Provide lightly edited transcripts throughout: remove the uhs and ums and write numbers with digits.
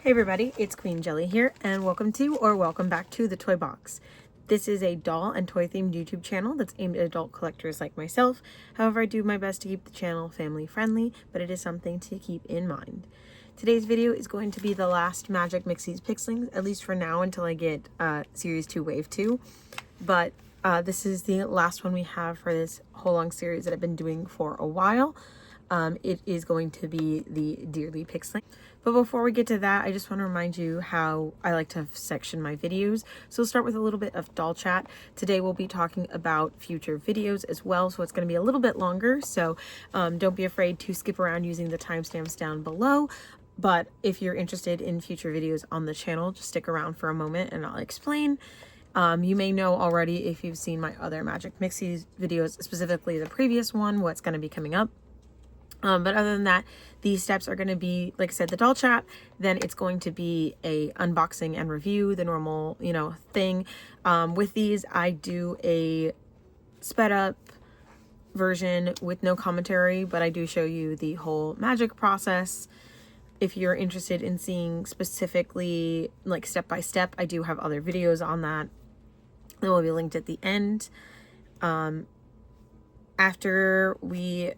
Hey everybody, it's Queen Jelly here, and welcome back to the Toy Box. This is a doll and toy themed YouTube channel that's aimed at adult collectors like myself. However, I do my best to keep the channel family friendly, but it is something to keep in mind. Today's video is going to be the last Magic Mixies Pixlings, at least for now until I get Series 2 Wave 2. But this is the last one we have for this whole long series that I've been doing for a while. It is going to be the Deerlee Pixling. But before we get to that, I just want to remind you how I like to section my videos. So we'll start with a little bit of doll chat. Today we'll be talking about future videos as well, so it's going to be a little bit longer. So don't be afraid to skip around using the timestamps down below. But if you're interested in future videos on the channel, just stick around for a moment and I'll explain. You may know already if you've seen my other Magic Mixies videos, specifically the previous one, what's going to be coming up. But other than that, these steps are going to be, like I said, the doll chat. Then it's going to be a unboxing and review, the normal, thing. With these, I do a sped up version with no commentary, but I do show you the whole magic process. If you're interested in seeing specifically, like step by step, I do have other videos on that. They will be linked at the end. After we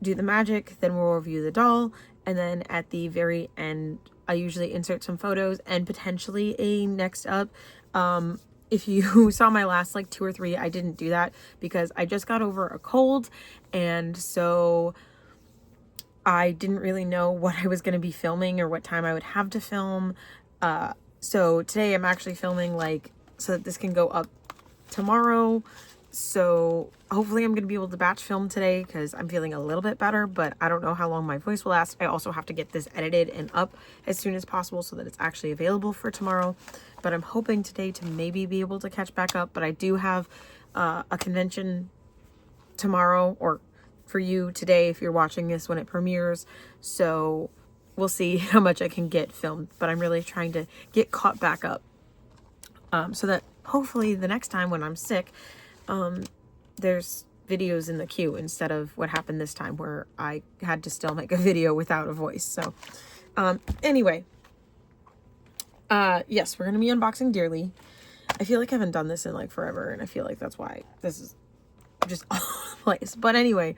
do the magic, then we'll review the doll, and then at the very end I usually insert some photos and potentially a next up. If you saw my last like 2 or 3, I didn't do that because I just got over a cold, and so I didn't really know what I was going to be filming or what time I would have to film. So today I'm actually filming so that this can go up tomorrow. So hopefully I'm going to be able to batch film today because I'm feeling a little bit better, but I don't know how long my voice will last. I also have to get this edited and up as soon as possible so that it's actually available for tomorrow. But I'm hoping today to maybe be able to catch back up. But I do have a convention tomorrow, or for you today if you're watching this when it premieres. So we'll see how much I can get filmed. But I'm really trying to get caught back up so that hopefully the next time when I'm sick, there's videos in the queue instead of what happened this time where I had to still make a video without a voice. So anyway, yes, we're gonna be unboxing Deerlee. I feel like I haven't done this in forever, and I feel like that's why this is just all over the place. But anyway,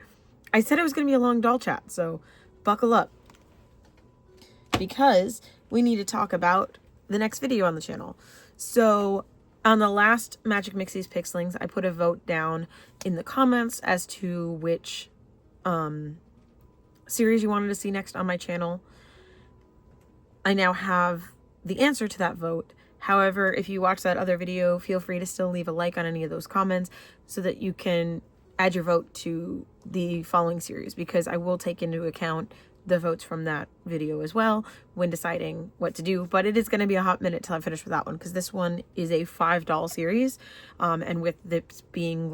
I said it was gonna be a long doll chat, so buckle up because we need to talk about the next video on the channel. So on the last Magic Mixies Pixlings, I put a vote down in the comments as to which series you wanted to see next on my channel. I now have the answer to that vote. However, if you watch that other video, feel free to still leave a like on any of those comments so that you can add your vote to the following series, because I will take into account the votes from that video as well when deciding what to do. But it is going to be a hot minute till I finish with that one, because this one is a $5 series, and with this being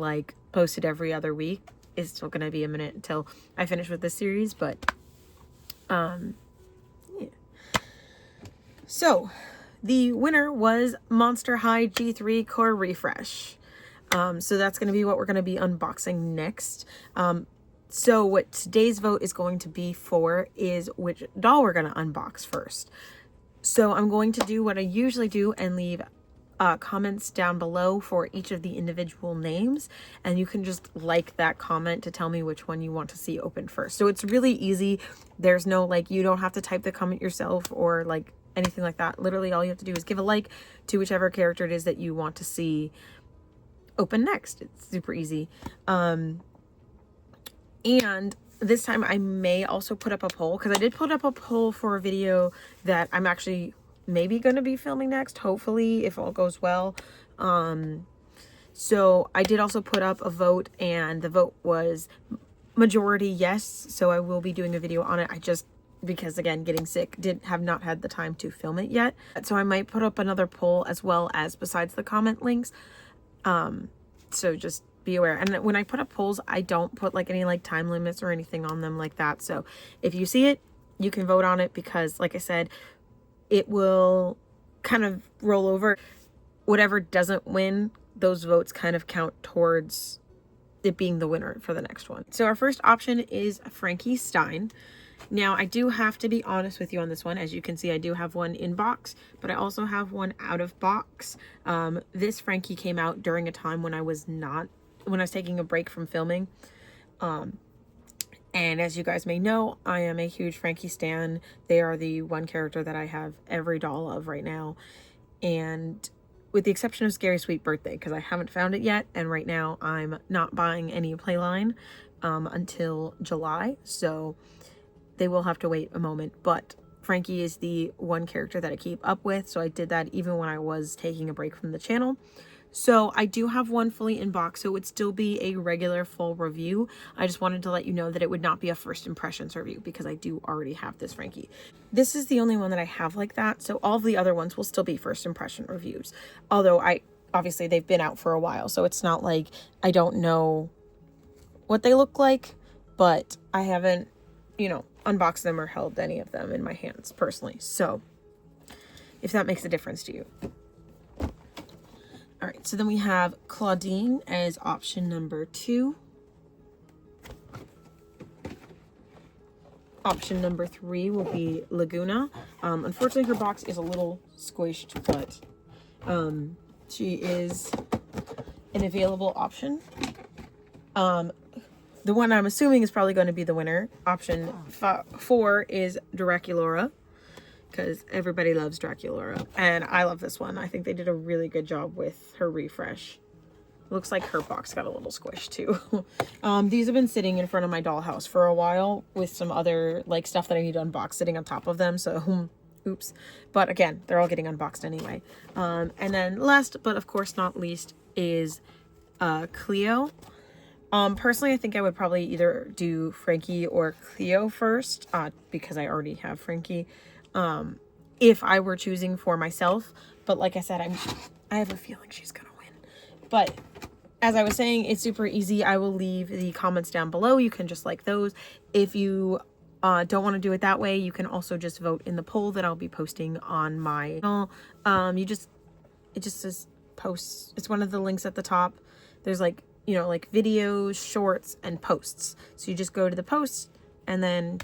posted every other week, it's still going to be a minute until I finish with this series. But yeah. So the winner was Monster High G3 Core Refresh. So that's going to be what we're going to be unboxing next. So what today's vote is going to be for is which doll we're going to unbox first. So I'm going to do what I usually do and leave comments down below for each of the individual names. And you can just like that comment to tell me which one you want to see open first. So it's really easy. There's no you don't have to type the comment yourself or anything like that. Literally all you have to do is give a like to whichever character it is that you want to see open next. It's super easy. And this time I may also put up a poll, because I did put up a poll for a video that I'm actually maybe going to be filming next, hopefully, if all goes well. So I did also put up a vote, and the vote was majority yes, so I will be doing a video on it. I just, because again, getting sick, have not had the time to film it yet. So I might put up another poll as well as besides the comment links. So just be aware. And when I put up polls, I don't put any time limits or anything on them like that. So if you see it, you can vote on it, because like I said, it will kind of roll over. Whatever doesn't win, those votes kind of count towards it being the winner for the next one. So our first option is Frankie Stein. Now, I do have to be honest with you on this one. As you can see, I do have one in box, but I also have one out of box. This Frankie came out during a time when I was taking a break from filming. And as you guys may know, I am a huge Frankie stan. They are the one character that I have every doll of right now. And with the exception of Scary Sweet Birthday, because I haven't found it yet. And right now I'm not buying any Playline until July. So they will have to wait a moment. But Frankie is the one character that I keep up with. So I did that even when I was taking a break from the channel. So I do have one fully in box, so it would still be a regular full review. I just wanted to let you know that it would not be a first impressions review because I do already have this Frankie. This is the only one that I have like that, so all of the other ones will still be first impression reviews. Although obviously they've been out for a while, so it's not like I don't know what they look like, but I haven't, unboxed them or held any of them in my hands personally. So if that makes a difference to you. All right, so then we have Claudine as option number 2. Option number 3 will be Laguna. Unfortunately, her box is a little squished, but she is an available option. The one I'm assuming is probably going to be the winner. Option 4 is Draculora, because everybody loves Draculora, and I love this one. I think they did a really good job with her refresh. Looks like her box got a little squished too. These have been sitting in front of my dollhouse for a while with some other stuff that I need to unbox sitting on top of them, so oops. But again, they're all getting unboxed anyway. And then last but of course not least is Cleo. Personally, I think I would probably either do Frankie or Cleo first, because I already have Frankie. If I were choosing for myself, but like I said, I have a feeling she's gonna win. But as I was saying, it's super easy. I will leave the comments down below. You can just like those. If you don't want to do it that way, you can also just vote in the poll that I'll be posting on my channel. It just says posts. It's one of the links at the top. There's like videos, shorts, and posts. So you just go to the posts and then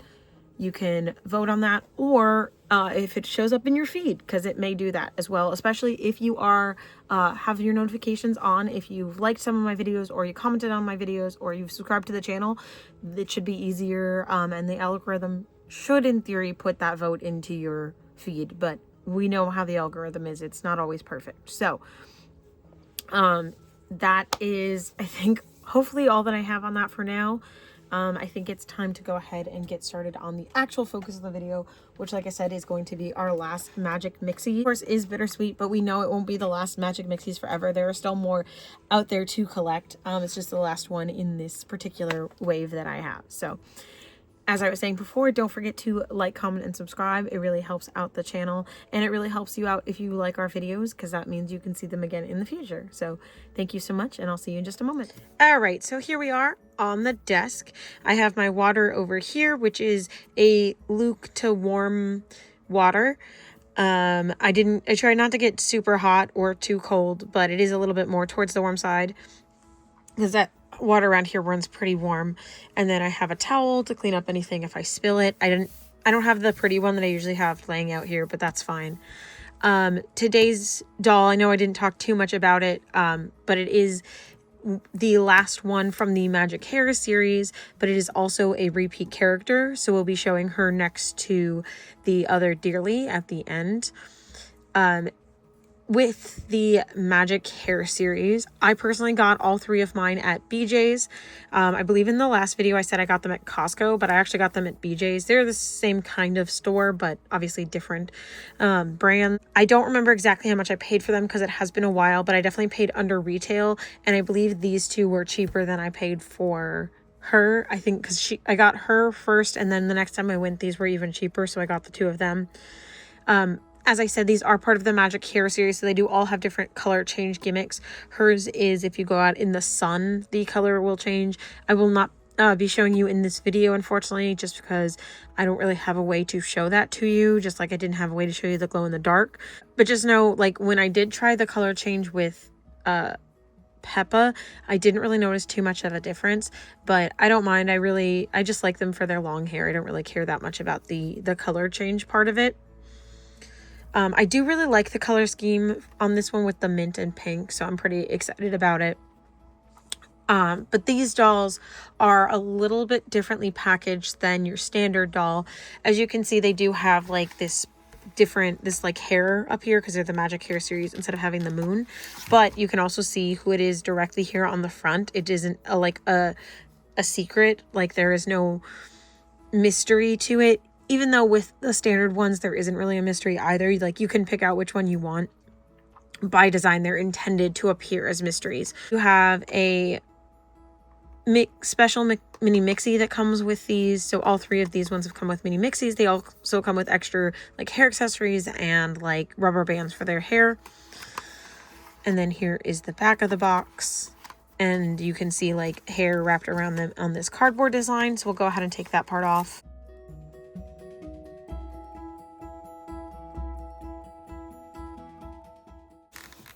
you can vote on that, or if it shows up in your feed, because it may do that as well, especially if you are have your notifications on. If you've liked some of my videos, or you commented on my videos, or you've subscribed to the channel, it should be easier, and the algorithm should in theory put that vote into your feed, but we know how the algorithm is. It's not always perfect. So that is, I think, hopefully all that I have on that for now. I think it's time to go ahead and get started on the actual focus of the video, which, like I said, is going to be our last Magic Mixie. Of course, is bittersweet, but we know it won't be the last Magic Mixies forever. There are still more out there to collect. It's just the last one in this particular wave that I have. So, as I was saying before, don't forget to like, comment, and subscribe. It really helps out the channel, and it really helps you out if you like our videos, because that means you can see them again in the future. So thank you so much, and I'll see you in just a moment. All right, so here we are on the desk. I have my water over here, which is a luke to warm water. I tried not to get super hot or too cold, but it is a little bit more towards the warm side, because that water around here runs pretty warm. And then I have a towel to clean up anything if I spill it. I don't have the pretty one that I usually have laying out here, but that's fine. Today's doll, I know I didn't talk too much about it, but it is the last one from the Magic Hair series, but it is also a repeat character, so we'll be showing her next to the other Deerlee at the end. With the Magic Hair series, I personally got all 3 of mine at BJ's. I believe in the last video I said I got them at Costco, but I actually got them at BJ's. They're the same kind of store, but obviously different brand. I don't remember exactly how much I paid for them because it has been a while, but I definitely paid under retail, and I believe these 2 were cheaper than I paid for her. I think because I got her first, and then the next time I went, these were even cheaper, so I got the 2 of them. As I said, these are part of the Magic Hair series, so they do all have different color change gimmicks. Hers is if you go out in the sun, the color will change. I will not be showing you in this video, unfortunately, just because I don't really have a way to show that to you, just like I didn't have a way to show you the glow in the dark. But just know, like, when I did try the color change with Peppa. I didn't really notice too much of a difference, but I don't mind. I just like them for their long hair. I don't really care that much about the color change part of it. I do really like the color scheme on this one with the mint and pink, so I'm pretty excited about it. But these dolls are a little bit differently packaged than your standard doll. As you can see, they do have like this like hair up here because they're the Magic Hair series instead of having the moon. But you can also see who it is directly here on the front. It isn't a secret, like there is no mystery to it. Even though with the standard ones, there isn't really a mystery either. Like you can pick out which one you want. By design, they're intended to appear as mysteries. You have a special mini Mixie that comes with these. So all three of these ones have come with mini Mixies. They also come with extra like hair accessories and like rubber bands for their hair. And then here is the back of the box. And you can see like hair wrapped around them on this cardboard design. So we'll go ahead and take that part off.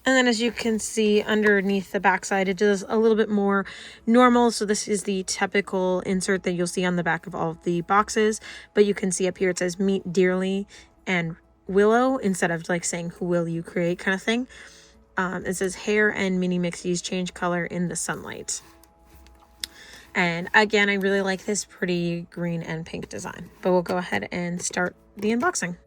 And then as you can see underneath the backside, it does a little bit more normal. So this is the typical insert that you'll see on the back of all of the boxes. But you can see up here it says Meet Deerlee and Willow instead of like saying who will you create kind of thing. It says hair and mini Mixies change color in the sunlight. And again, I really like this pretty green and pink design. But we'll go ahead and start the unboxing.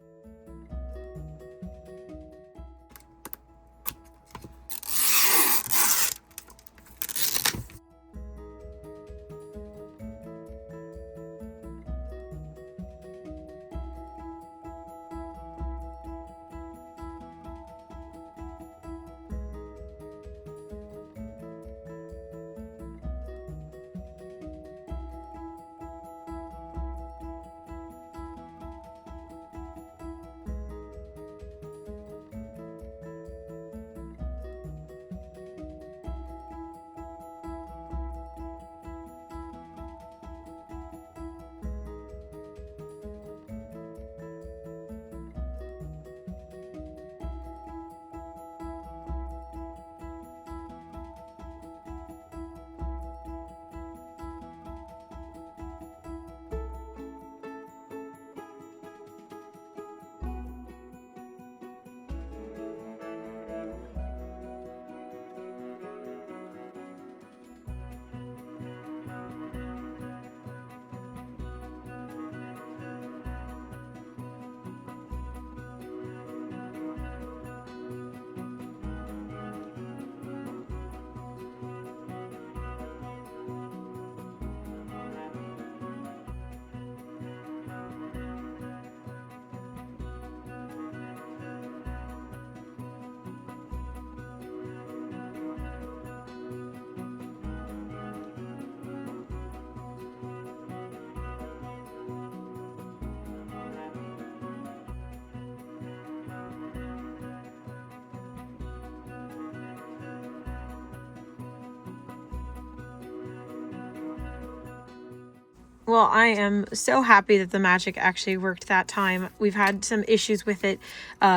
Well, I am so happy that the magic actually worked that time. We've had some issues with it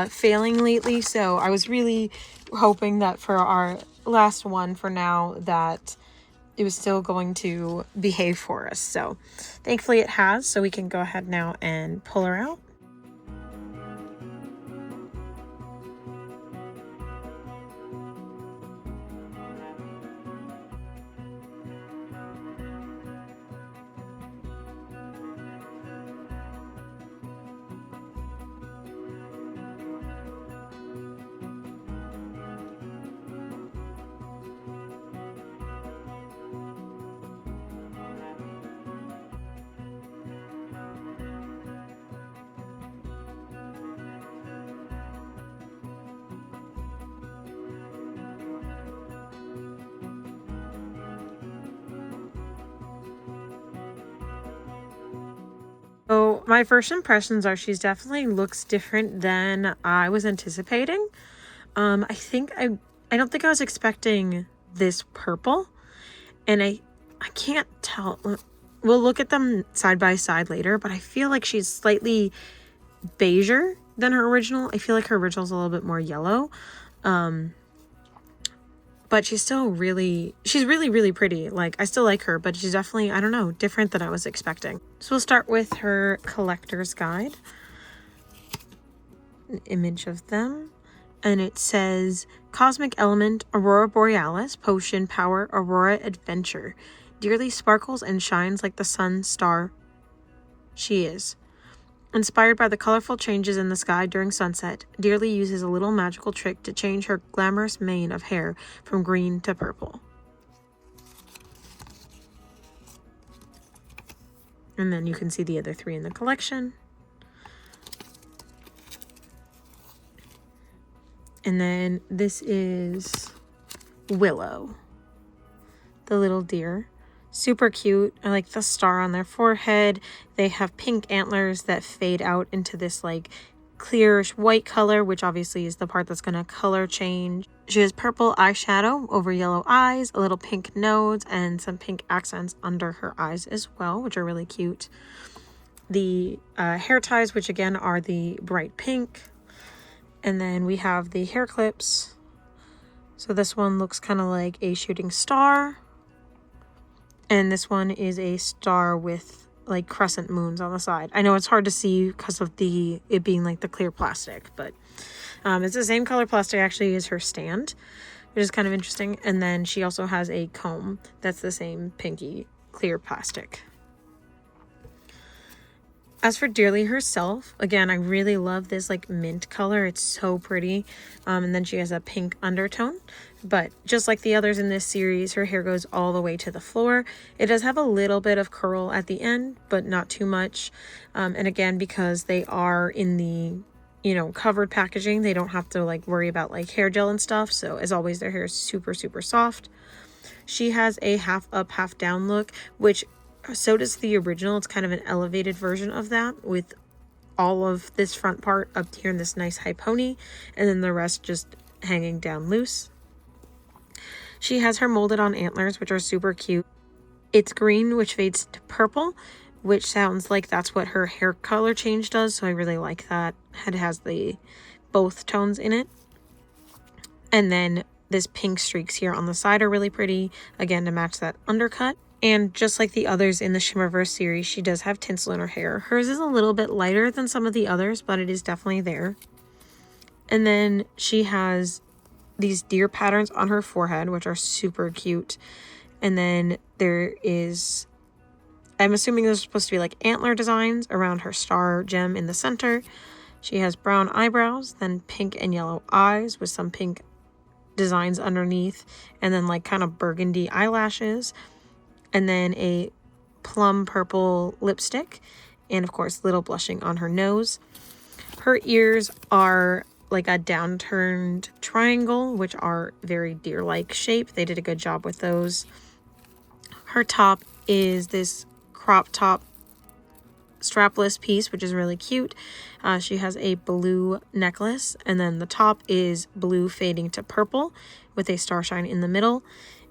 failing lately, so I was really hoping that for our last one for now that it was still going to behave for us. So thankfully it has, so we can go ahead now and pull her out. So my first impressions are she's definitely looks different than I was anticipating. I don't think I was expecting this purple, and I can't tell. We'll look at them side by side later, but I feel like she's slightly beiger than her original. I feel like her original is a little bit more yellow. but she's really pretty. Like, I still like her, but she's definitely, I don't know, different than I was expecting. So we'll start with her collector's guide. An image of them. And it says, Cosmic Element, Aurora Borealis, Potion, Power, Aurora Adventure. Deerlee sparkles and shines like the sun star she is. Inspired by the colorful changes in the sky during sunset, Deerlee uses a little magical trick to change her glamorous mane of hair from green to purple. And then you can see the other 3 in the collection. And then this is Willow, the little deer. Super cute. I like the star on their forehead. They have pink antlers that fade out into this like clearish white color, which obviously is the part that's going to color change. She has purple eyeshadow over yellow eyes, a little pink nose, and some pink accents under her eyes as well, which are really cute. The hair ties, which again are the bright pink. And then we have the hair clips. So this one looks kind of like a shooting star. And this one is a star with like crescent moons on the side. I know it's hard to see because of it being like the clear plastic, but it's the same color plastic actually as her stand, which is kind of interesting. And then she also has a comb that's the same pinky clear plastic. As for Deerlee herself, again, I really love this like mint color. It's so pretty. And then she has a pink undertone. But just like the others in this series, her hair goes all the way to the floor. It does have a little bit of curl at the end, but not too much. And again, because they are in the, covered packaging, they don't have to like worry about like hair gel and stuff. So as always, their hair is super, super soft. She has a half up, half down look, which so does the original. It's kind of an elevated version of that with all of this front part up here in this nice high pony, and then the rest just hanging down loose. She has her molded on antlers, which are super cute. It's green, which fades to purple, which sounds like that's what her hair color change does. So I really like that. It has both tones in it. And then this pink streaks here on the side are really pretty, again, to match that undercut. And just like the others in the Shimmerverse series, she does have tinsel in her hair. Hers is a little bit lighter than some of the others, but it is definitely there. And then she has these deer patterns on her forehead, which are super cute. And then there is, I'm assuming those are supposed to be like antler designs around her star gem in the center. She has brown eyebrows, then pink and yellow eyes with some pink designs underneath, and then like kind of burgundy eyelashes. And then a plum purple lipstick, and of course little blushing on her nose. Her ears are like a downturned triangle, which are very deer-like shape. They did a good job with those. Her top is this crop top strapless piece, which is really cute. She has a blue necklace, and then the top is blue fading to purple with a starshine in the middle,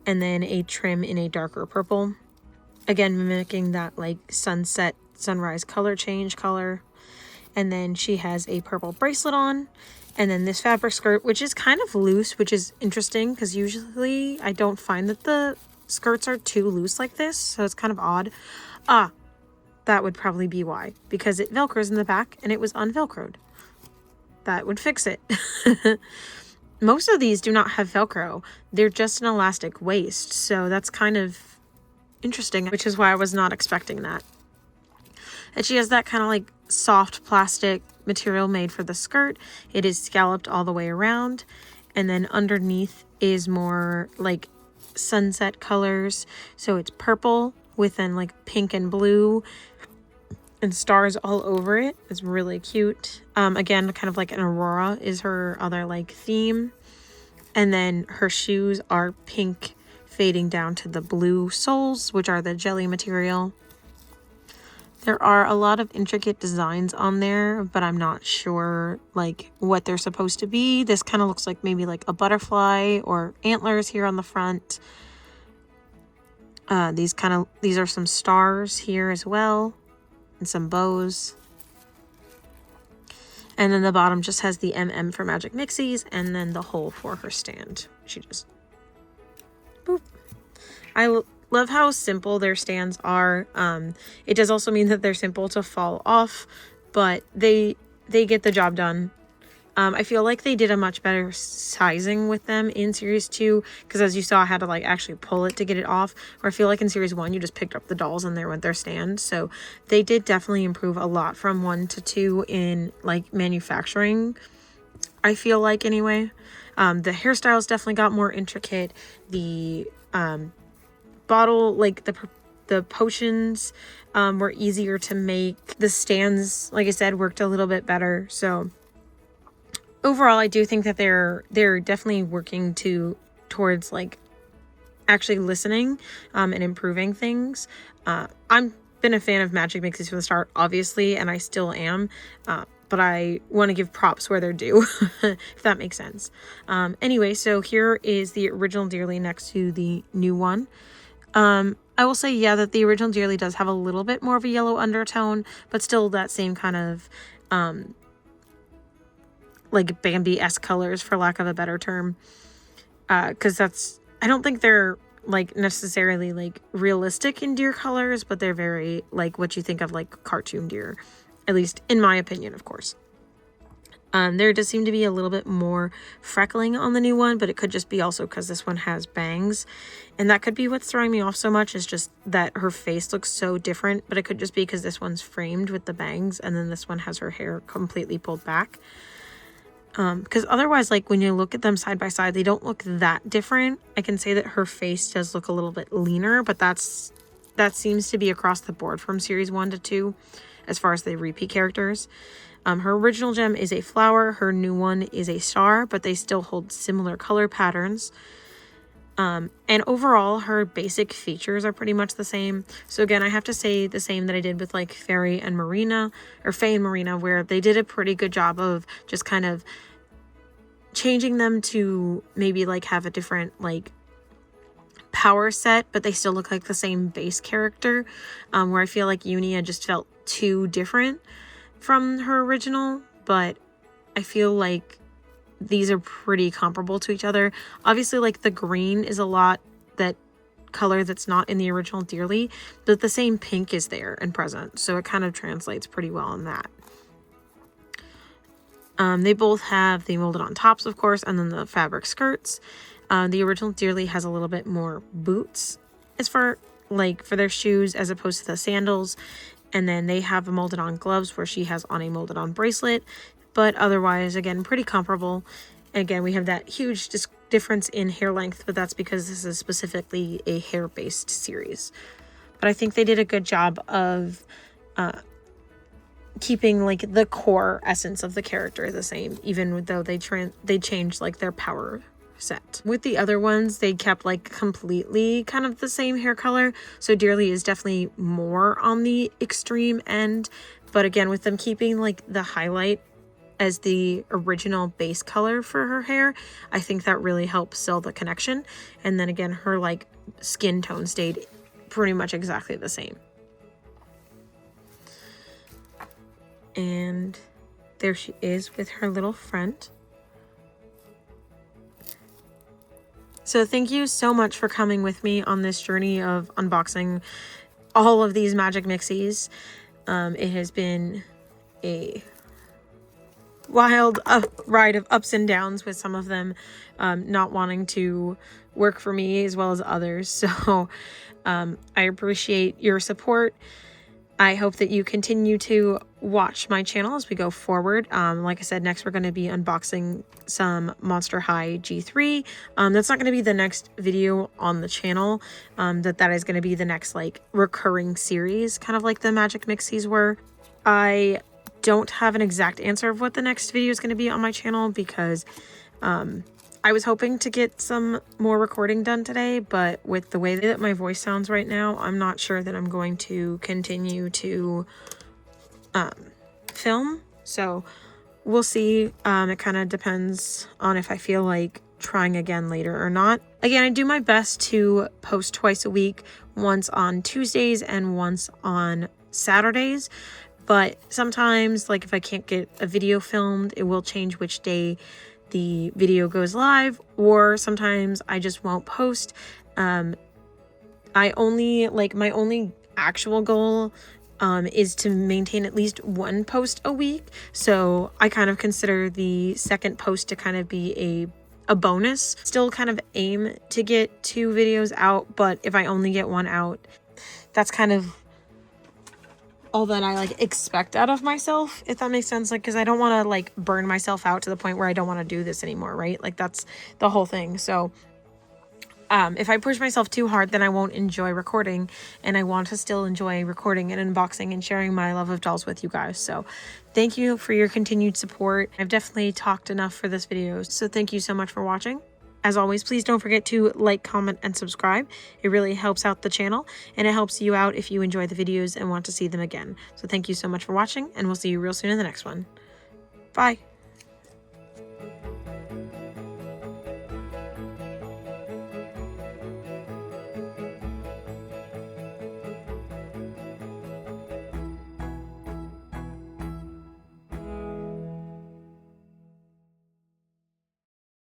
and then a trim in a darker purple, again mimicking that like sunset sunrise color change color. And then she has a purple bracelet on, and then this fabric skirt, which is kind of loose, which is interesting because usually I don't find that the skirts are too loose like this, so it's kind of odd. That would probably be why, because it velcros in the back and it was unvelcroed. That would fix it. Most of these do not have Velcro. They're just an elastic waist. So that's kind of interesting, which is why I was not expecting that. And she has that kind of like soft plastic material made for the skirt. It is scalloped all the way around. And then underneath is more like sunset colors. So it's purple with then like pink and blue and stars all over it. It's really cute. Again, kind of like an aurora is her other like theme. And then her shoes are pink fading down to the blue soles, which are the jelly material. There are a lot of intricate designs on there, but I'm not sure like what they're supposed to be. This kind of looks like maybe like a butterfly or antlers here on the front. These are some stars here as well, and some bows. And then the bottom just has the MM for Magic Mixies, and then the hole for her stand. She just love how simple their stands are. It does also mean that they're simple to fall off, but they get the job done. I feel like they did a much better sizing with them in series 2, because as you saw, I had to like actually pull it to get it off. Or I feel like in series 1, you just picked up the dolls and there went their stand. So they did definitely improve a lot from 1 to 2 in like manufacturing, I feel like, anyway. The hairstyles definitely got more intricate. The bottle, like the potions were easier to make. The stands, like I said, worked a little bit better. So overall, I do think that they're definitely working towards like actually listening and improving things. I'm been a fan of Magic Mixies from the start, obviously, and I still am. But I want to give props where they're due, if that makes sense. Anyway, so here is the original Deerlee next to the new one. I will say, yeah, that the original Deerlee does have a little bit more of a yellow undertone, but still that same kind of like Bambi-esque colors, for lack of a better term. Because I don't think they're like necessarily like realistic in deer colors, but they're very like what you think of like cartoon deer, at least in my opinion, of course. There does seem to be a little bit more freckling on the new one, but it could just be also because this one has bangs, and that could be what's throwing me off so much, is just that her face looks so different. But it could just be because this one's framed with the bangs and then this one has her hair completely pulled back. Because otherwise, like when you look at them side by side, they don't look that different. I can say that her face does look a little bit leaner, but that seems to be across the board from series 1 to 2 as far as the repeat characters. Her original gem is a flower, her new one is a star, but they still hold similar color patterns. And overall, her basic features are pretty much the same. So again, I have to say the same that I did with like Faye and Marina, where they did a pretty good job of just kind of changing them to maybe like have a different like power set, but they still look like the same base character. Where I feel like Unia just felt too different from her original, but I feel like these are pretty comparable to each other. Obviously, like the green is a lot that color that's not in the original Deerlee, but the same pink is there and present, so it kind of translates pretty well in that. They both have the molded on tops, of course, and then the fabric skirts. The original Deerlee has a little bit more boots as far like for their shoes as opposed to the sandals. And then they have a molded on gloves where she has on a molded on bracelet. But otherwise, again, pretty comparable. Again, we have that huge difference in hair length, but that's because this is specifically a hair-based series. But I think they did a good job of keeping like the core essence of the character the same, even though they changed like their power set. With the other ones, they kept like completely kind of the same hair color. So Deerlee is definitely more on the extreme end. But again, with them keeping like the highlight as the original base color for her hair, I think that really helps sell the connection. And then again, her like skin tone stayed pretty much exactly the same. And there she is with her little friend. So thank you so much for coming with me on this journey of unboxing all of these Magic Mixies. It has been a wild ride of ups and downs, with some of them not wanting to work for me as well as others. So I appreciate your support. I hope that you continue to watch my channel as we go forward. Like I said, next we're going to be unboxing some Monster High G3. That's not going to be the next video on the channel. That is going to be the next like recurring series, kind of like the Magic Mixies were. I don't have an exact answer of what the next video is going to be on my channel, because I was hoping to get some more recording done today, but with the way that my voice sounds right now, I'm not sure that I'm going to continue to film. So we'll see. It kind of depends on if I feel like trying again later or not. Again, I do my best to post twice a week, once on Tuesdays and once on Saturdays. But sometimes, like if I can't get a video filmed, it will change which day the video goes live, or sometimes I just won't post. my only actual goal is to maintain at least one post a week. So I kind of consider the second post to kind of be a bonus. Still kind of aim to get 2 videos out, but if I only get 1 out, that's kind of all that I like expect out of myself, if that makes sense. Like, because I don't want to like burn myself out to the point where I don't want to do this anymore, right? Like, that's the whole thing. So if I push myself too hard, then I won't enjoy recording, and I want to still enjoy recording and unboxing and sharing my love of dolls with you guys. So thank you for your continued support. I've definitely talked enough for this video, so thank you so much for watching. As always, please don't forget to like, comment, and subscribe. It really helps out the channel, and it helps you out if you enjoy the videos and want to see them again. So thank you so much for watching, and we'll see you real soon in the next one. Bye.